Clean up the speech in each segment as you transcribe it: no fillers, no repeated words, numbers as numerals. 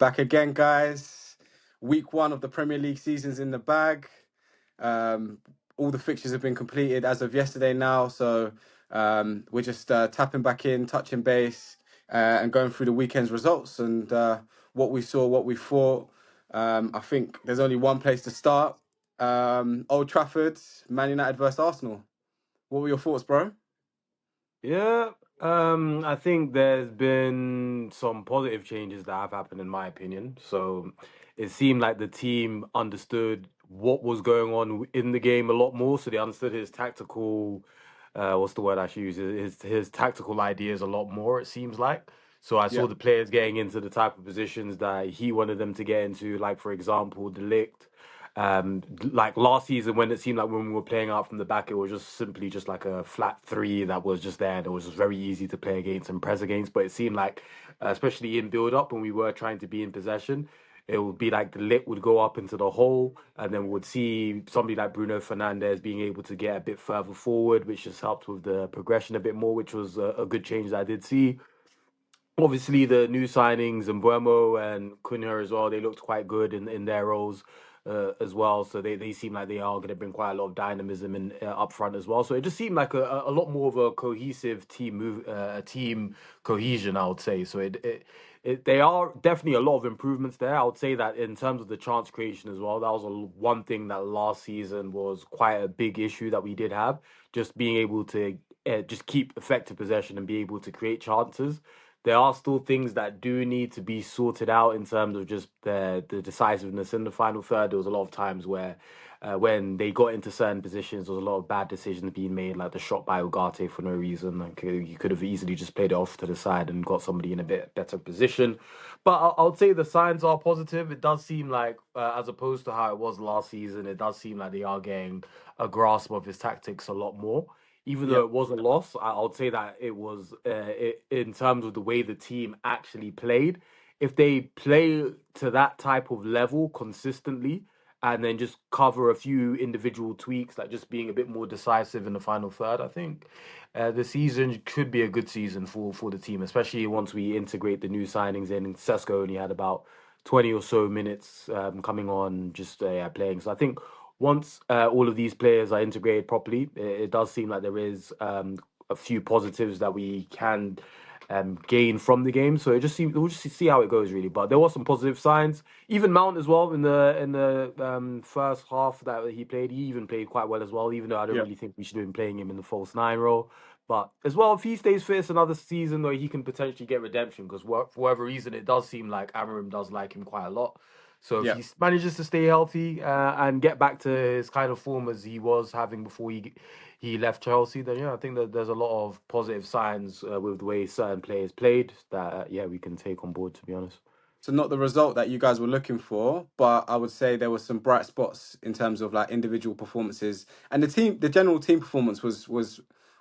Back again, guys. Week 1 of the Premier League season's in the bag. Um, all the fixtures have been completed as of yesterday now, so we're just tapping back in, touching base, and going through the weekend's results and what we saw, what we thought. I think there's only one place to start. Old Trafford, Man United versus Arsenal. What were your thoughts, bro? Yeah, I think there's been some positive changes that have happened, in my opinion. So it seemed like the team understood what was going on in the game a lot more. So they understood his tactical, what's the word I should use? His tactical ideas a lot more, it seems like. So I saw Yeah, the players getting into the type of positions that he wanted them to get into, like for example, De Ligt. Like last season, when it seemed like when we were playing out from the back, it was just simply just like a flat three that was just there, and it was just very easy to play against and press against. But it seemed like, especially in build up, when we were trying to be in possession, it would be like the lit would go up into the hole, and then we would see somebody like Bruno Fernandes being able to get a bit further forward, which just helped with the progression a bit more, which was a good change that I did see. Obviously, the new signings and Buemo and Cunha as well, they looked quite good in their roles as well. So they seem like they are going to bring quite a lot of dynamism in up front as well. So it just seemed like a lot more of a cohesive team team cohesion, I would say. So they are definitely a lot of improvements there. I would say that in terms of the chance creation as well, that was one thing that last season was quite a big issue that we did have. Just being able to just keep effective possession and be able to create chances. There are still things that do need to be sorted out in terms of just the decisiveness in the final third. There was a lot of times where when they got into certain positions, there was a lot of bad decisions being made, like the shot by Ugarte for no reason. Like you could have easily just played it off to the side and got somebody in a bit better position. But I would say the signs are positive. It does seem like, as opposed to how it was last season, it does seem like they are getting a grasp of his tactics a lot more. Even yeah. though it was a loss, I would say that it was in terms of the way the team actually played. If they play to that type of level consistently, and then just cover a few individual tweaks, like just being a bit more decisive in the final third, I think the season could be a good season for the team, especially once we integrate the new signings in. And Sesko only had about 20 or so minutes coming on, just playing. So I think once all of these players are integrated properly, it does seem like there is a few positives that we can gain from the game. So we'll just see how it goes really. But there were some positive signs. Even Mount as well in the first half that he played, he even played quite well as well. Even though I don't Yeah. really think we should have been playing him in the false nine role. But as well, if he stays fit, it's another season where he can potentially get redemption because for whatever reason, it does seem like Amarim does like him quite a lot. So if Yeah. he manages to stay healthy and get back to his kind of form as he was having before he left Chelsea, then yeah, I think that there's a lot of positive signs with the way certain players played that yeah we can take on board. To be honest. So not the result that you guys were looking for, but I would say there were some bright spots in terms of like individual performances, and the general team performance was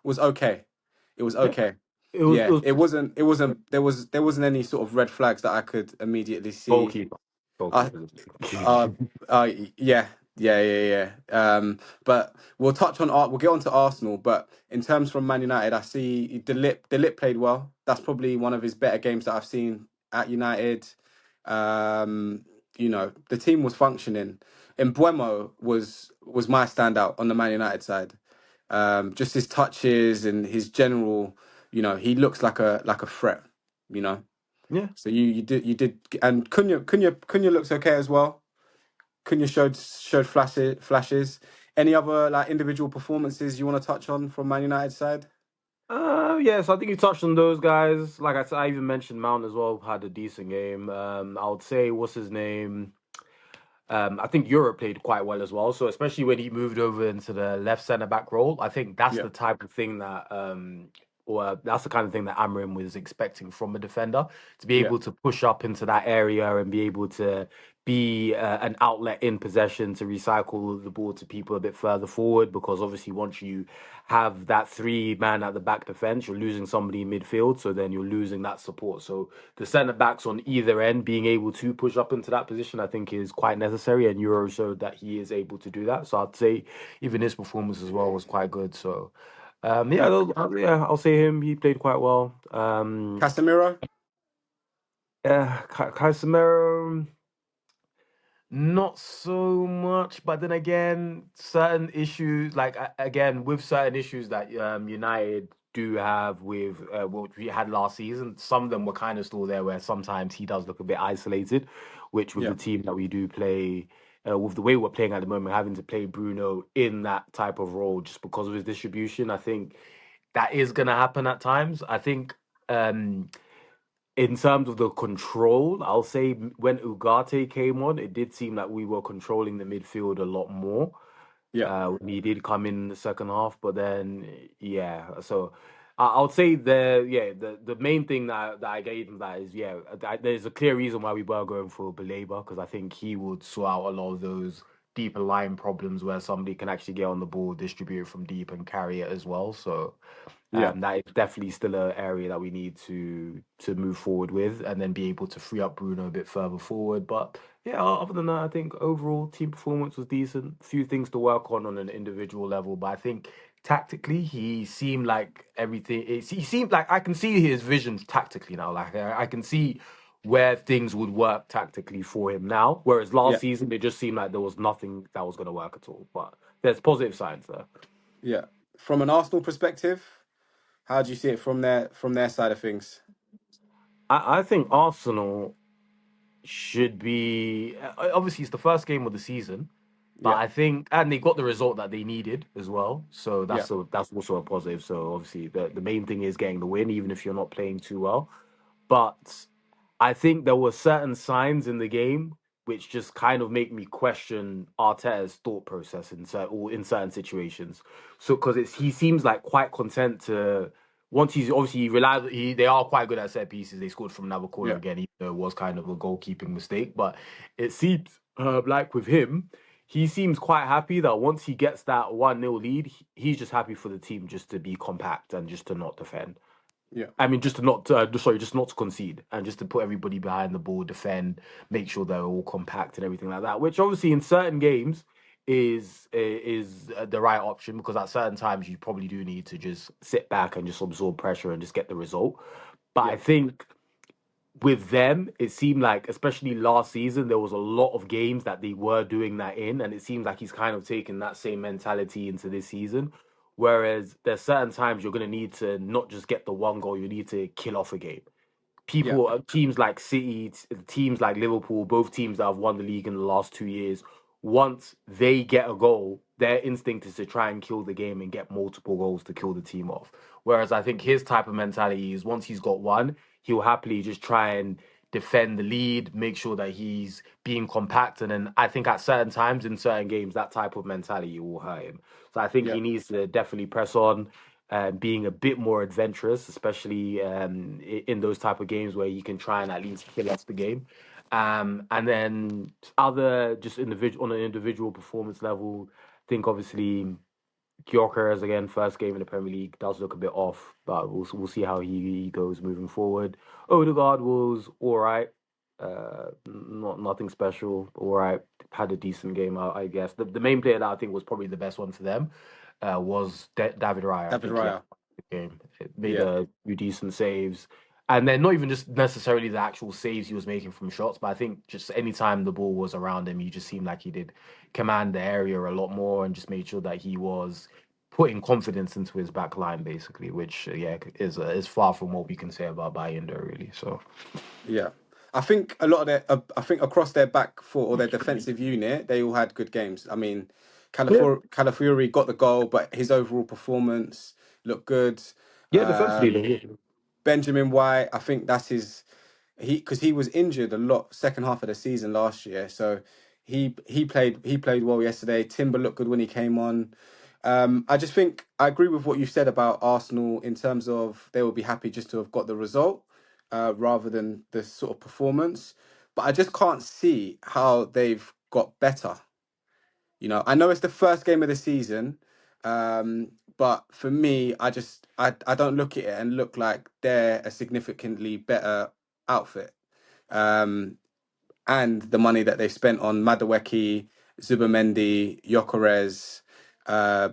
okay. It was Yeah, okay. it Yeah, was there wasn't any sort of red flags that I could immediately see. goalkeeper, Uh, goalkeeper. uh, yeah, yeah. But we'll get on to Arsenal, but in terms from Man United, I see De Ligt played well. That's probably one of his better games that I've seen at United. Um, the team was functioning. And Buemo was my standout on the Man United side. Just his touches and his general, he looks like a threat, you know. Yeah. So you did, and Cunha looks okay as well. Cunha showed flashes. Any other like individual performances you want to touch on from Man United side? Yes, I think you touched on those guys. Like I said, I even mentioned Mount as well, had a decent game. I would say, what's his name? I think Europe played quite well as well. So especially when he moved over into the left centre back role, I think that's Yeah, the type of thing that, or that's the kind of thing that Amrin was expecting from a defender to be yeah, able to push up into that area and be able to be an outlet in possession to recycle the ball to people a bit further forward. Because obviously, once you have that three man at the back defense, you're losing somebody in midfield. So then you're losing that support. So the centre backs on either end being able to push up into that position, I think, is quite necessary. And Euro showed that he is able to do that. So I'd say even his performance as well was quite good. So yeah. yeah, I'll say him. He played quite well. Casemiro. Casemiro. Not so much, but then again, certain issues, like again, with certain issues that United do have with what we had last season, some of them were kind of still there. Where sometimes he does look a bit isolated, which with Yeah, the team that we do play, with the way we're playing at the moment, having to play Bruno in that type of role just because of his distribution, I think that is going to happen at times. I think. In terms of the control, I'll say when Ugarte came on, it did seem like we were controlling the midfield a lot more. yeah, When he did come in the second half, but then yeah, so I would say the main thing that I gave him that is there's a clear reason why we were going for Baleba because I think he would sort out a lot of those deeper line problems where somebody can actually get on the ball, distribute it from deep, and carry it as well. So yeah, that is definitely still an area that we need to move forward with, and then be able to free up Bruno a bit further forward. But yeah, other than that, I think overall team performance was decent. Few things to work on an individual level, but I think tactically he seemed like everything. He seemed like I can see his visions tactically now. Like I can see where things would work tactically for him now. Whereas last yeah, season it just seemed like there was nothing that was going to work at all. But there's positive signs there. yeah. From an Arsenal perspective, how do you see it from their side of things? I think Arsenal should be obviously it's the first game of the season, but Yeah, I think and they got the result that they needed as well. So yeah, that's also a positive. So obviously the main thing is getting the win, even if you're not playing too well. But I think there were certain signs in the game which just kind of make me question Arteta's thought process in certain situations. So because he seems like quite content to once he's obviously they are quite good at set pieces. They scored from another corner yeah, again, even though it was kind of a goalkeeping mistake. But it seems like with him, he seems quite happy that once he gets that 1-0 lead, he's just happy for the team just to be compact and just to not defend. yeah, I mean, just to not, just not to concede and just to put everybody behind the ball, defend, make sure they're all compact and everything like that. Which obviously in certain games is the right option because at certain times you probably do need to just sit back and just absorb pressure and just get the result. But yeah, I think with them, it seemed like, especially last season, there was a lot of games that they were doing that in, and it seems like he's kind of taken that same mentality into this season. Whereas there's certain times you're going to need to not just get the one goal, you need to kill off a game. yeah, Teams like City, teams like Liverpool, both teams that have won the league in the last 2 years, once they get a goal, their instinct is to try and kill the game and get multiple goals to kill the team off. Whereas I think his type of mentality is once he's got one, he'll happily just try and defend the lead, make sure that he's being compact. And then I think at certain times in certain games, that type of mentality will hurt him. So I think yeah, he needs to definitely press on, being a bit more adventurous, especially in those type of games where you can try and at least kill off the game. And then other just individual on an individual performance level, I think obviously Gyökeres again, first game in the Premier League, does look a bit off, but we'll see how he goes moving forward. Odegaard was all right, not nothing special, all right. Had a decent game, I guess. The main player that I think was probably the best one for them was David Raya. I David think he had Raya. a good game. It made Yeah, a few decent saves. And then not even just necessarily the actual saves he was making from shots, but I think just anytime the ball was around him, he just seemed like he did command the area a lot more and just made sure that he was putting confidence into his back line, basically, which is far from what we can say about Bayern, though, really. So yeah. I think a lot of I think across their back four or their defensive unit, they all had good games. I mean, yeah, Calafiori got the goal, but his overall performance looked good. yeah, defensively, though. Benjamin White, I think that's his because he was injured a lot second half of the season last year. So he played well yesterday. Timber looked good when he came on. I just think I agree with what you said about Arsenal in terms of they will be happy just to have got the result rather than the sort of performance. But I just can't see how they've got better. I know it's the first game of the season, but for me, I don't look at it and look like they're a significantly better outfit. Um, and the money that they spent on Madueke, Zubamendi, Gyökeres,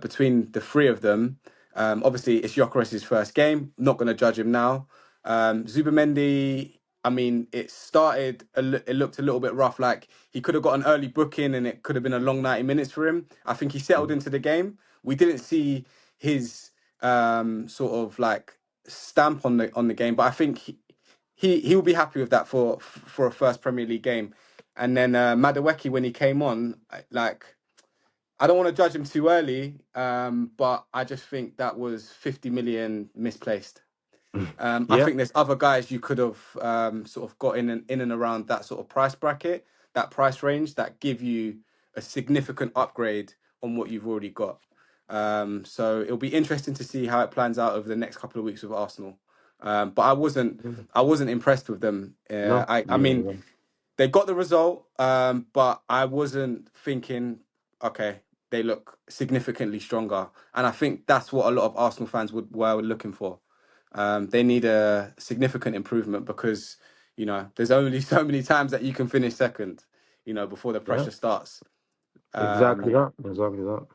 between the three of them, obviously it's Gyökeres' first game. Not going to judge him now. Zubamendi, I mean, it looked a little bit rough. Like he could have got an early booking, and it could have been a long 90 minutes for him. I think he settled into the game. We didn't see his sort of like stamp on the game, but I think he will be happy with that for a first Premier League game. And then Madueke, when he came on, like I don't want to judge him too early, but I just think that was 50 million misplaced. I Yeah, think there's other guys you could have sort of got in and around that sort of price bracket, that price range that give you a significant upgrade on what you've already got. So it'll be interesting to see how it plans out over the next couple of weeks with Arsenal. But I wasn't impressed with them. no, I yeah, mean, yeah. they got the result, but I wasn't thinking, okay, they look significantly stronger, and I think that's what a lot of Arsenal fans were looking for. They need a significant improvement because there's only so many times that you can finish second, before the Yeah. pressure starts. Exactly Um, that. Exactly that.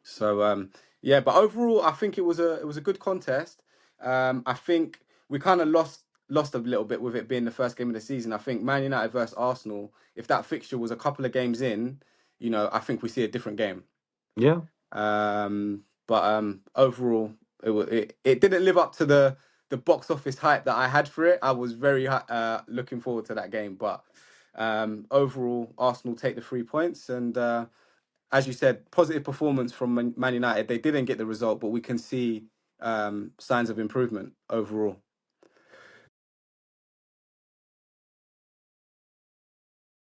so yeah, but overall, I think it was a good contest. I think we kind of lost a little bit with it being the first game of the season. I think Man United versus Arsenal, if that fixture was a couple of games in, I think we see a different game. Yeah. But overall, it didn't live up to the box office hype that I had for it. I was very looking forward to that game, but overall, Arsenal take the 3 points, and as you said, positive performance from Man United. They didn't get the result, but we can see signs of improvement overall.